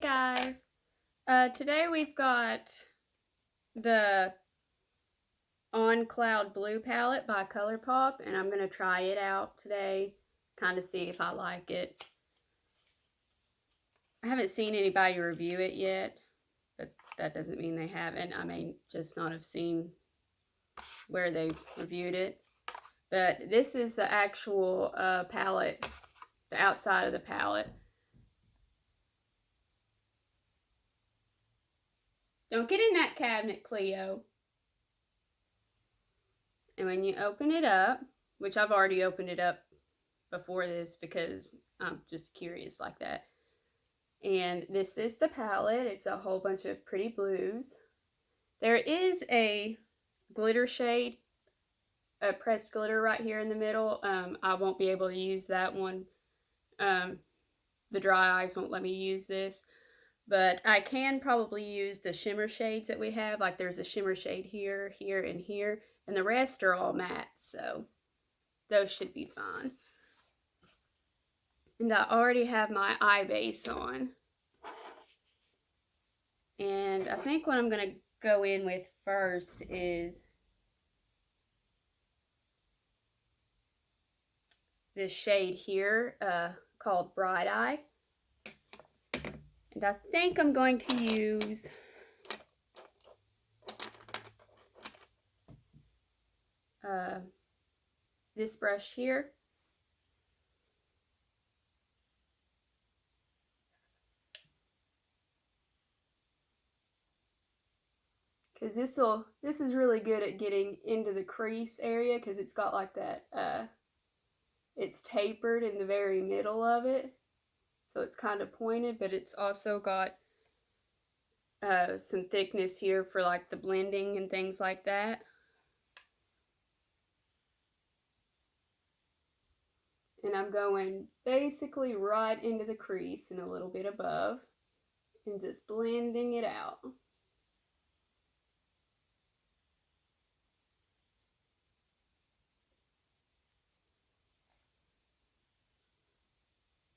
Guys, today we've got the On Cloud Blue palette by Colourpop, and I'm going to try it out today, kind of see if I like it. I haven't seen anybody review it yet, but that doesn't mean they haven't. I may just not have seen where they've reviewed it. But this is the actual palette, the outside of the palette. Don't get in that cabinet, Cleo. And when you open it up, which I've already opened it up before this because I'm just curious like that. And this is the palette. It's a whole bunch of pretty blues. There is a glitter shade, a pressed glitter right here in the middle. I won't be able to use that one. The dry eyes won't let me use this. But I can probably use the shimmer shades that we have. Like there's a shimmer shade here, here, and here. And the rest are all matte, so those should be fine. And I already have my eye base on. And I think what I'm going to go in with first is this shade here called Bright Eye. And I think I'm going to use this brush here. Because this is really good at getting into the crease area because it's got like that, it's tapered in the very middle of it. So it's kind of pointed, but it's also got some thickness here for like the blending and things like that. And I'm going basically right into the crease and a little bit above and just blending it out.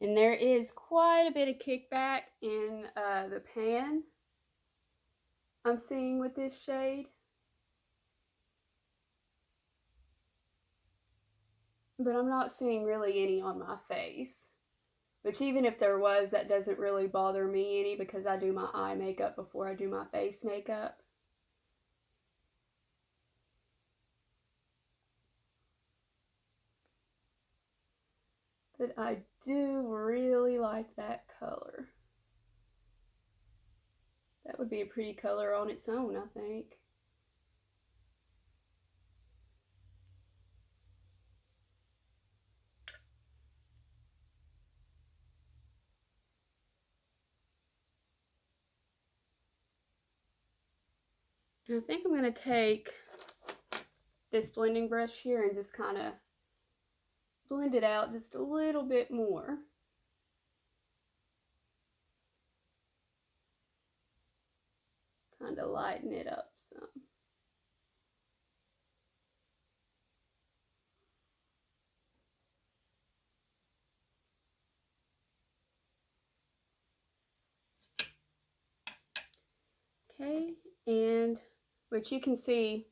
And there is quite a bit of kickback in the pan I'm seeing with this shade. But I'm not seeing really any on my face. Which even if there was, that doesn't really bother me any because I do my eye makeup before I do my face makeup. But I do really like that color. That would be a pretty color on its own, I think. And I think I'm going to take this blending brush here and just kind of blend it out just a little bit more. Kind of lighten it up some. Okay, and which you can see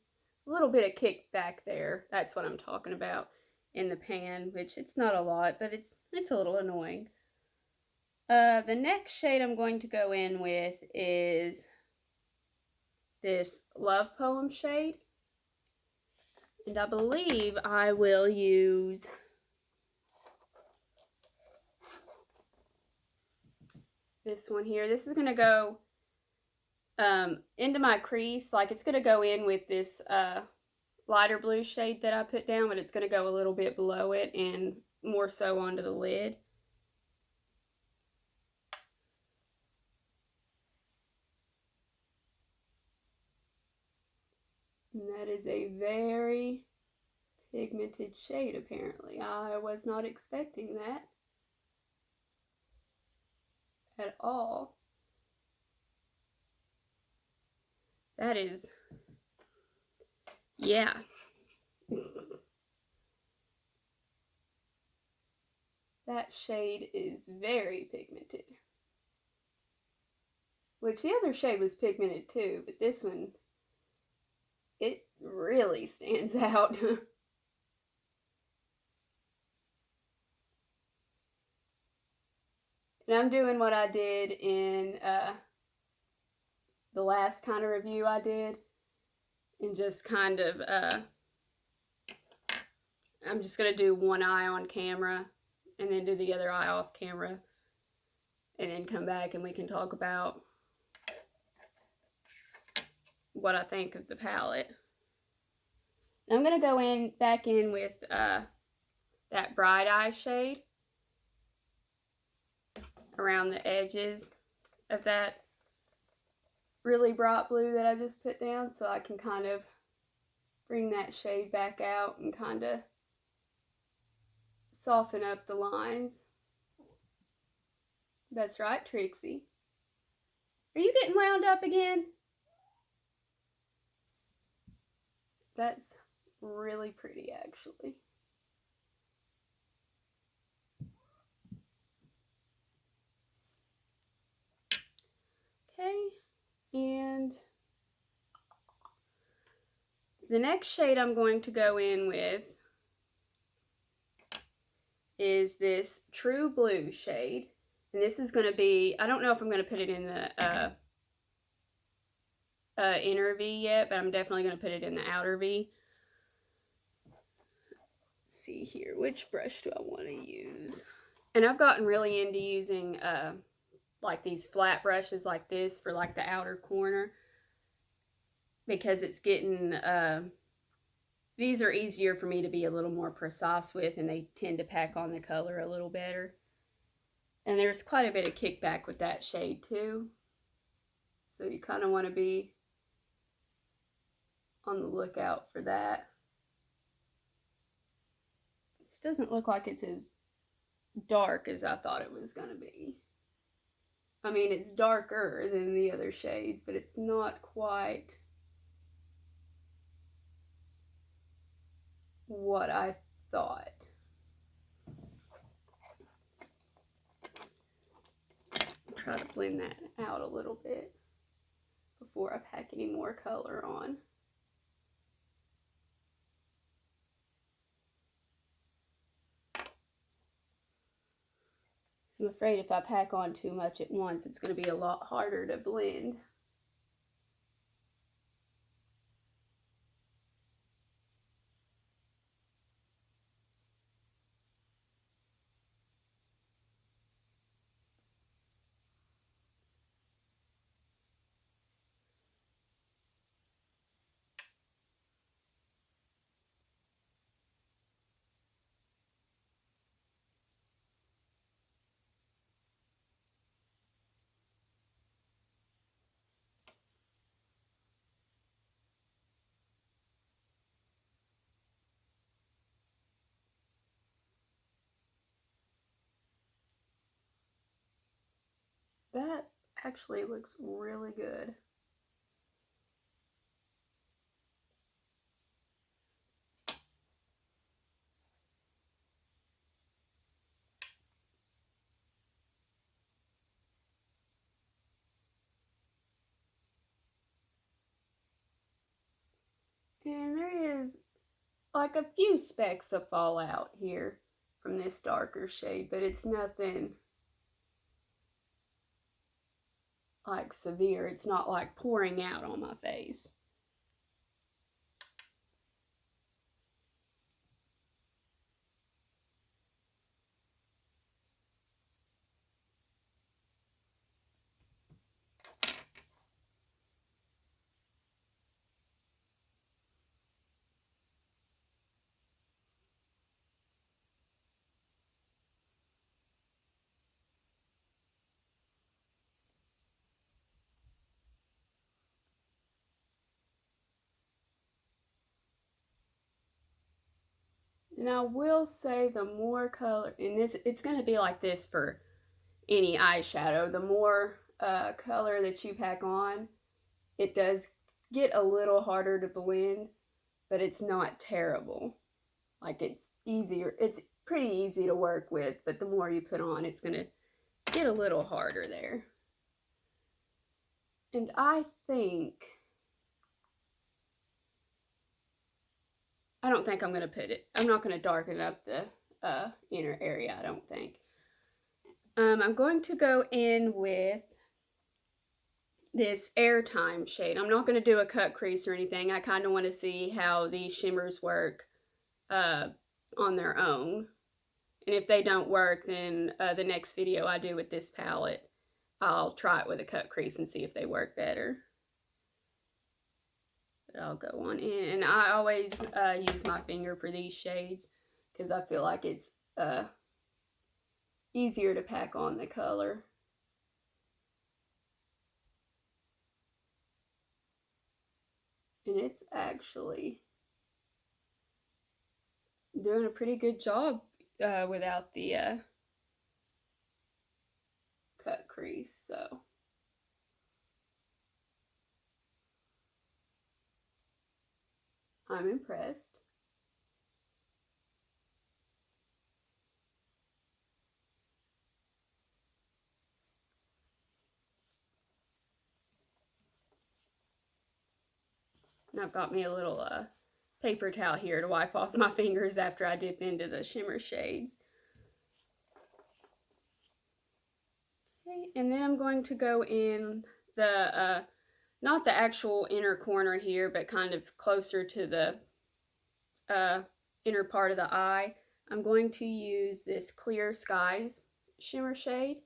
a little bit of kickback there. That's what I'm talking about in the pan, which it's not a lot, but it's a little annoying. The next shade I'm going to go in with is this Love Poem shade. And I believe I will use this one here. This is going to go into my crease. Like it's going to go in with this lighter blue shade that I put down, but it's going to go a little bit below it and more so onto the lid. And that is a very pigmented shade, apparently. I was not expecting that at all. That is, yeah. That shade is very pigmented. which the other shade was pigmented too, but this one, it really stands out. And I'm doing what I did in the last kind of review I did, and just kind of, I'm just going to do one eye on camera and then do the other eye off camera, and then come back and we can talk about what I think of the palette. And I'm going to go back in with that Bright Eye shade around the edges of that really bright blue that I just put down, so I can kind of bring that shade back out and kind of soften up the lines. That's right, Trixie. Are you getting wound up again? That's really pretty, actually. Okay, and the next shade I'm going to go in with is this True Blue shade. And this is going to be, I don't know if I'm going to put it in the inner V yet, but I'm definitely going to put it in the outer V. Let's see here, which brush do I want to use? And I've gotten really into using like these flat brushes like this for like the outer corner, because it's getting, these are easier for me to be a little more precise with, and they tend to pack on the color a little better. And there's quite a bit of kickback with that shade too, so you kind of want to be on the lookout for that. This doesn't look like it's as dark as I thought it was going to be. I mean, it's darker than the other shades, but it's not quite what I thought. Try to blend that out a little bit before I pack any more color on. So I'm afraid if I pack on too much at once, it's going to be a lot harder to blend. That actually looks really good. And there is like a few specks of fallout here from this darker shade, but it's nothing like severe. It's not like pouring out on my face. And I will say the more color, and it's going to be like this for any eyeshadow, the more color that you pack on, it does get a little harder to blend, but it's not terrible. Like it's easier, it's pretty easy to work with, but the more you put on, it's going to get a little harder there. And I don't think I'm going to put it, I'm not going to darken up the inner area, I don't think. I'm going to go in with this Airtime shade. I'm not going to do a cut crease or anything. I kind of want to see how these shimmers work on their own. And if they don't work, then the next video I do with this palette, I'll try it with a cut crease and see if they work better. But I'll go on in. And I always use my finger for these shades because I feel like it's easier to pack on the color. And it's actually doing a pretty good job without the cut crease, so. I'm impressed. And I've got me a little paper towel here to wipe off my fingers after I dip into the shimmer shades. Okay, and then I'm going to go in the, not the actual inner corner here, but kind of closer to the inner part of the eye. I'm going to use this Clear Skies shimmer shade.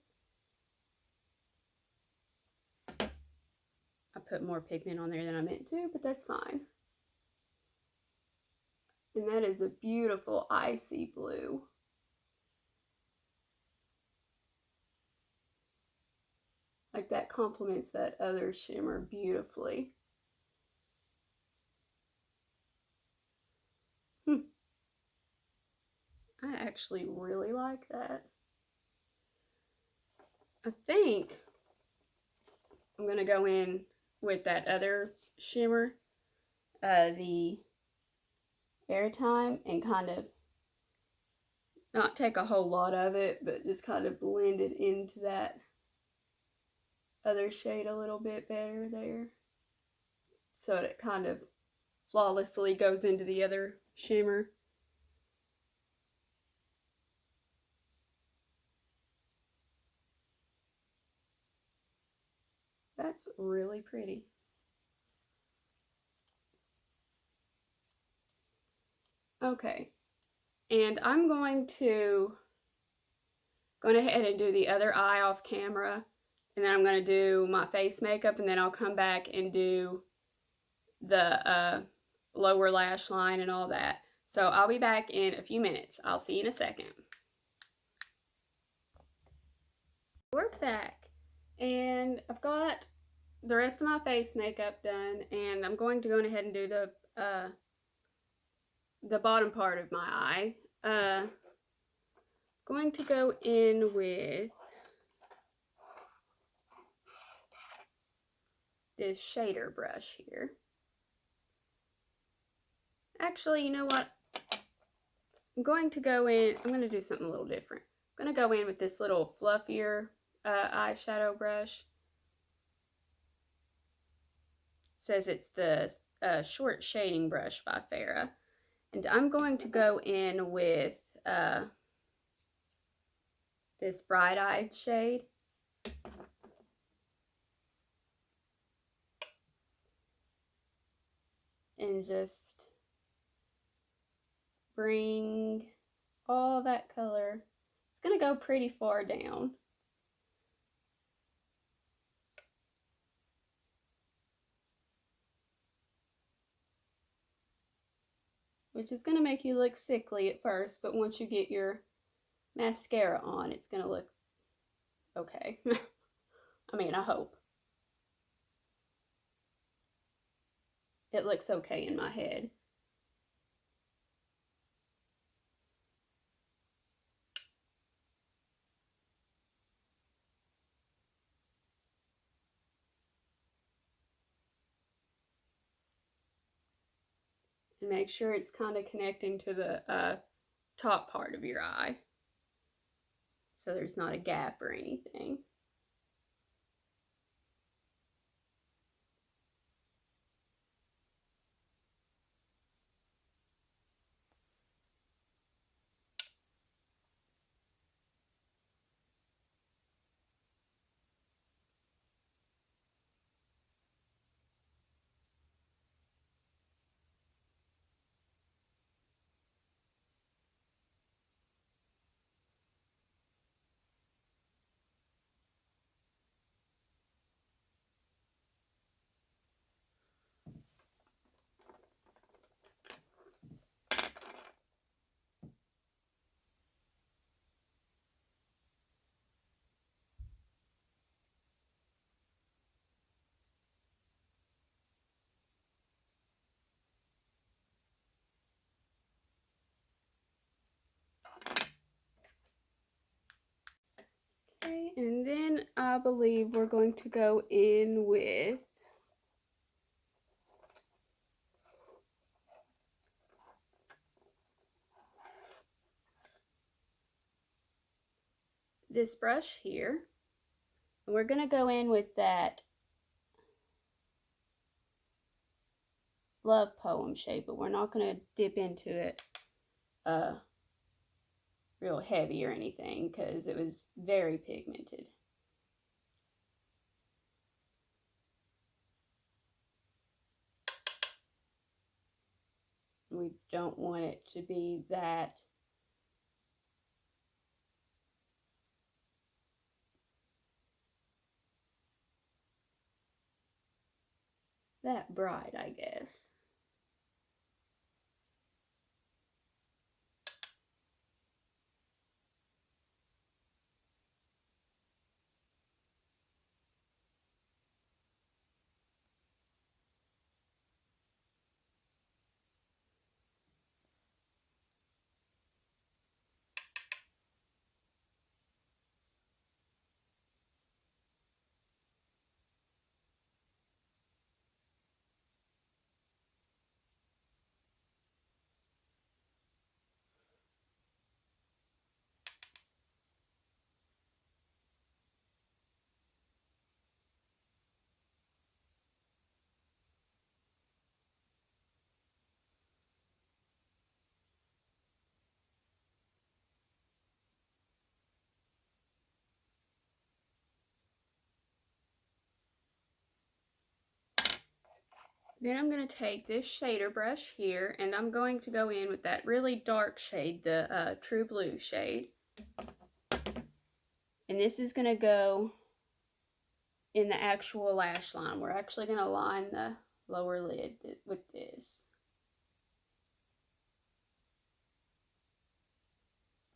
I put more pigment on there than I meant to, but that's fine. And that is a beautiful icy blue. Like that complements that other shimmer beautifully. I actually really like that. I think I'm going to go in with that other shimmer, the Airtime, and kind of not take a whole lot of it, but just kind of blend it into that other shade a little bit better there. So it kind of flawlessly goes into the other shimmer. That's really pretty. Okay, and I'm going ahead and do the other eye off camera, and then I'm going to do my face makeup, and then I'll come back and do the lower lash line and all that. So I'll be back in a few minutes. I'll see you in a second. We're back, and I've got the rest of my face makeup done, and I'm going to go ahead and do the bottom part of my eye. Going to go in with this shader brush here. Actually, you know what? I'm going to do something a little different. I'm going to go in with this little fluffier eyeshadow brush. It says it's the short shading brush by Farrah. And I'm going to go in with this Bright Eyed shade. And just bring all that color. It's going to go pretty far down. Which is going to make you look sickly at first, but once you get your mascara on, it's going to look okay. I mean, I hope. It looks okay in my head. And make sure it's kind of connecting to the top part of your eye, so there's not a gap or anything. Okay, and then I believe we're going to go in with this brush here. And we're going to go in with that love poem shade, but we're not going to dip into it real heavy or anything because it was very pigmented. We don't want it to be that bright, I guess. Then I'm going to take this shader brush here and I'm going to go in with that really dark shade, the True Blue shade. And this is going to go in the actual lash line. We're actually going to line the lower lid with this.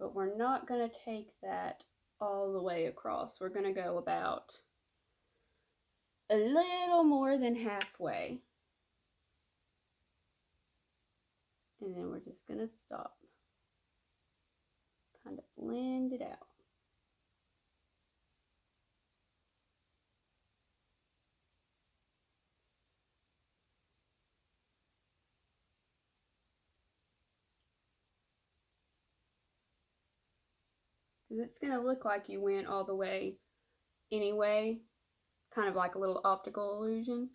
But we're not going to take that all the way across. We're going to go about a little more than halfway. And then we're just going to stop. Kind of blend it out. Because it's going to look like you went all the way anyway. Kind of like a little optical illusion.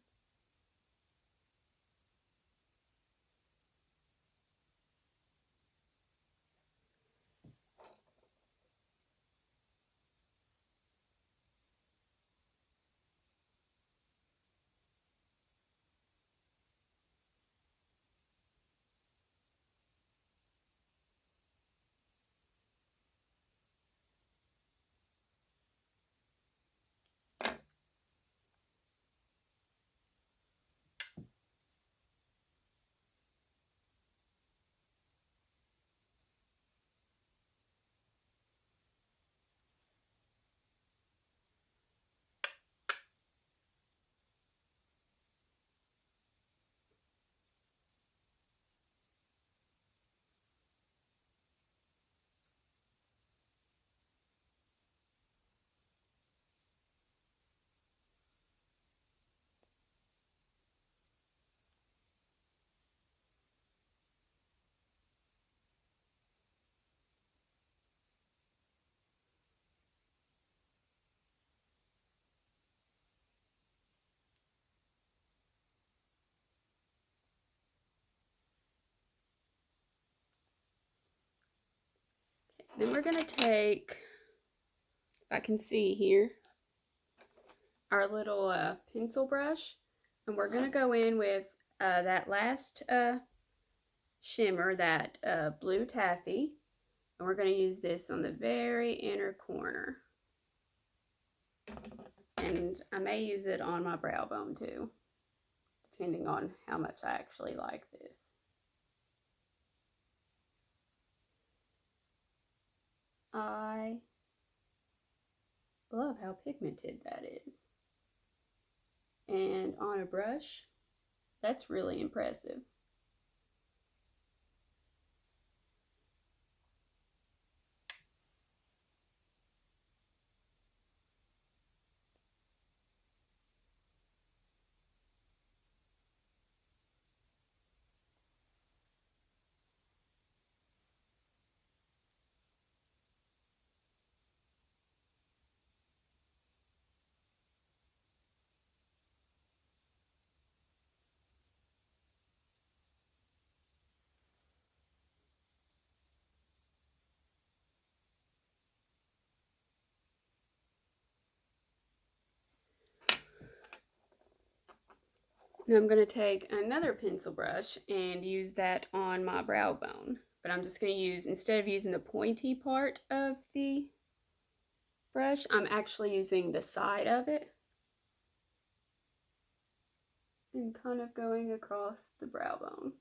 Then we're going to take, I can see here, our little pencil brush. And we're going to go in with that last shimmer, that blue taffy. And we're going to use this on the very inner corner. And I may use it on my brow bone too, depending on how much I actually like this. I love how pigmented that is. And on a brush, that's really impressive. Now I'm going to take another pencil brush and use that on my brow bone. But I'm just going to use, instead of using the pointy part of the brush, I'm actually using the side of it. And kind of going across the brow bone.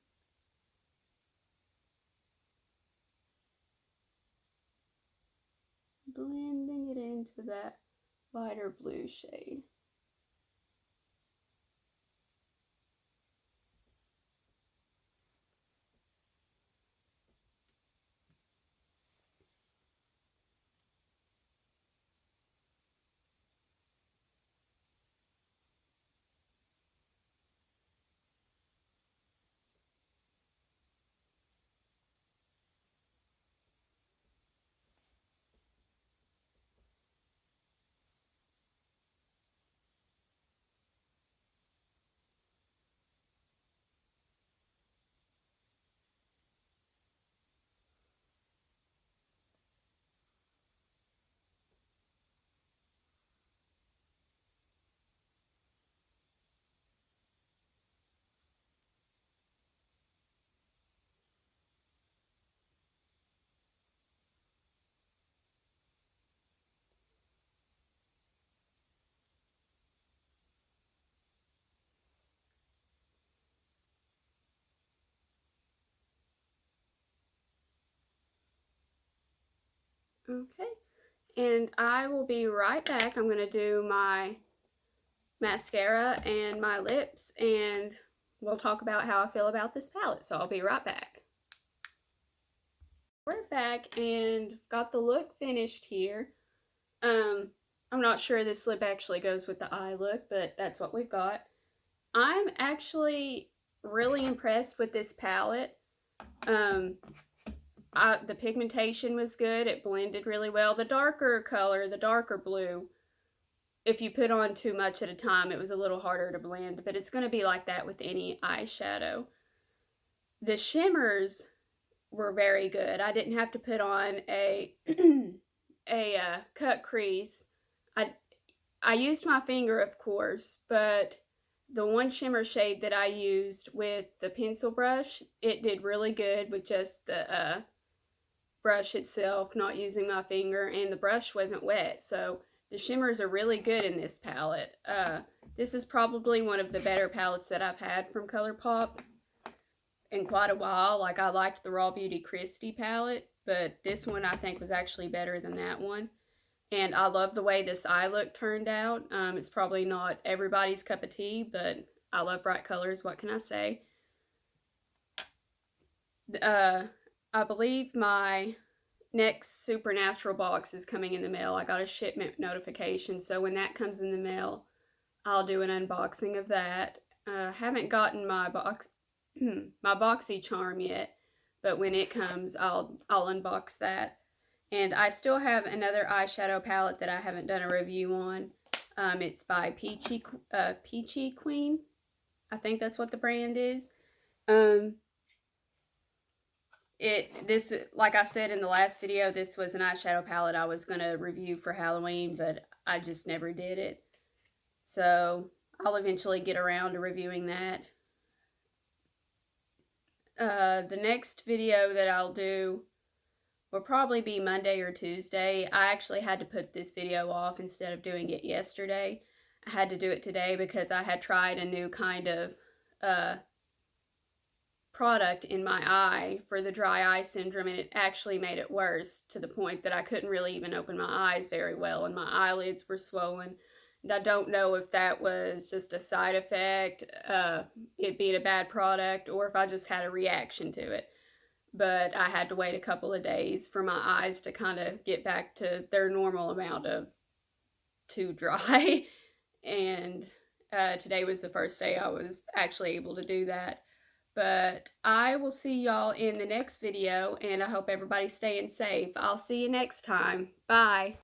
Blending it into that lighter blue shade. Okay, and I will be right back. I'm going to do my mascara and my lips, and we'll talk about how I feel about this palette. So I'll be right back. We're back and got the look finished here. I'm not sure this lip actually goes with the eye look, but that's what we've got. I'm actually really impressed with this palette. The pigmentation was good. It blended really well. The darker color, the darker blue, if you put on too much at a time, it was a little harder to blend, but it's going to be like that with any eyeshadow. The shimmers were very good. I didn't have to put on a cut crease. I used my finger, of course, but the one shimmer shade that I used with the pencil brush, it did really good with just the brush itself, not using my finger, and the brush wasn't wet. So the shimmers are really good in this palette. This is probably one of the better palettes that I've had from Colourpop in quite a while. Like, I liked the Raw Beauty Christie palette, but this one I think was actually better than that one. And I love the way this eye look turned out. It's probably not everybody's cup of tea, but I love bright colors. What can I say? I believe my next Supernatural box is coming in the mail. I got a shipment notification, so when that comes in the mail, I'll do an unboxing of that. Haven't gotten my my BoxyCharm yet, but when it comes, I'll unbox that. And I still have another eyeshadow palette that I haven't done a review on. It's by Peachy Queen. I think that's what the brand is. This, like I said in the last video, this was an eyeshadow palette I was going to review for Halloween, but I just never did it. So I'll eventually get around to reviewing that. The next video that I'll do will probably be Monday or Tuesday. I actually had to put this video off instead of doing it yesterday. I had to do it today because I had tried a new kind of product in my eye for the dry eye syndrome, and it actually made it worse to the point that I couldn't really even open my eyes very well, and my eyelids were swollen. And I don't know if that was just a side effect, it being a bad product, or if I just had a reaction to it. But I had to wait a couple of days for my eyes to kind of get back to their normal amount of too dry. And today was the first day I was actually able to do that. But I will see y'all in the next video, and I hope everybody's staying safe. I'll see you next time. Bye.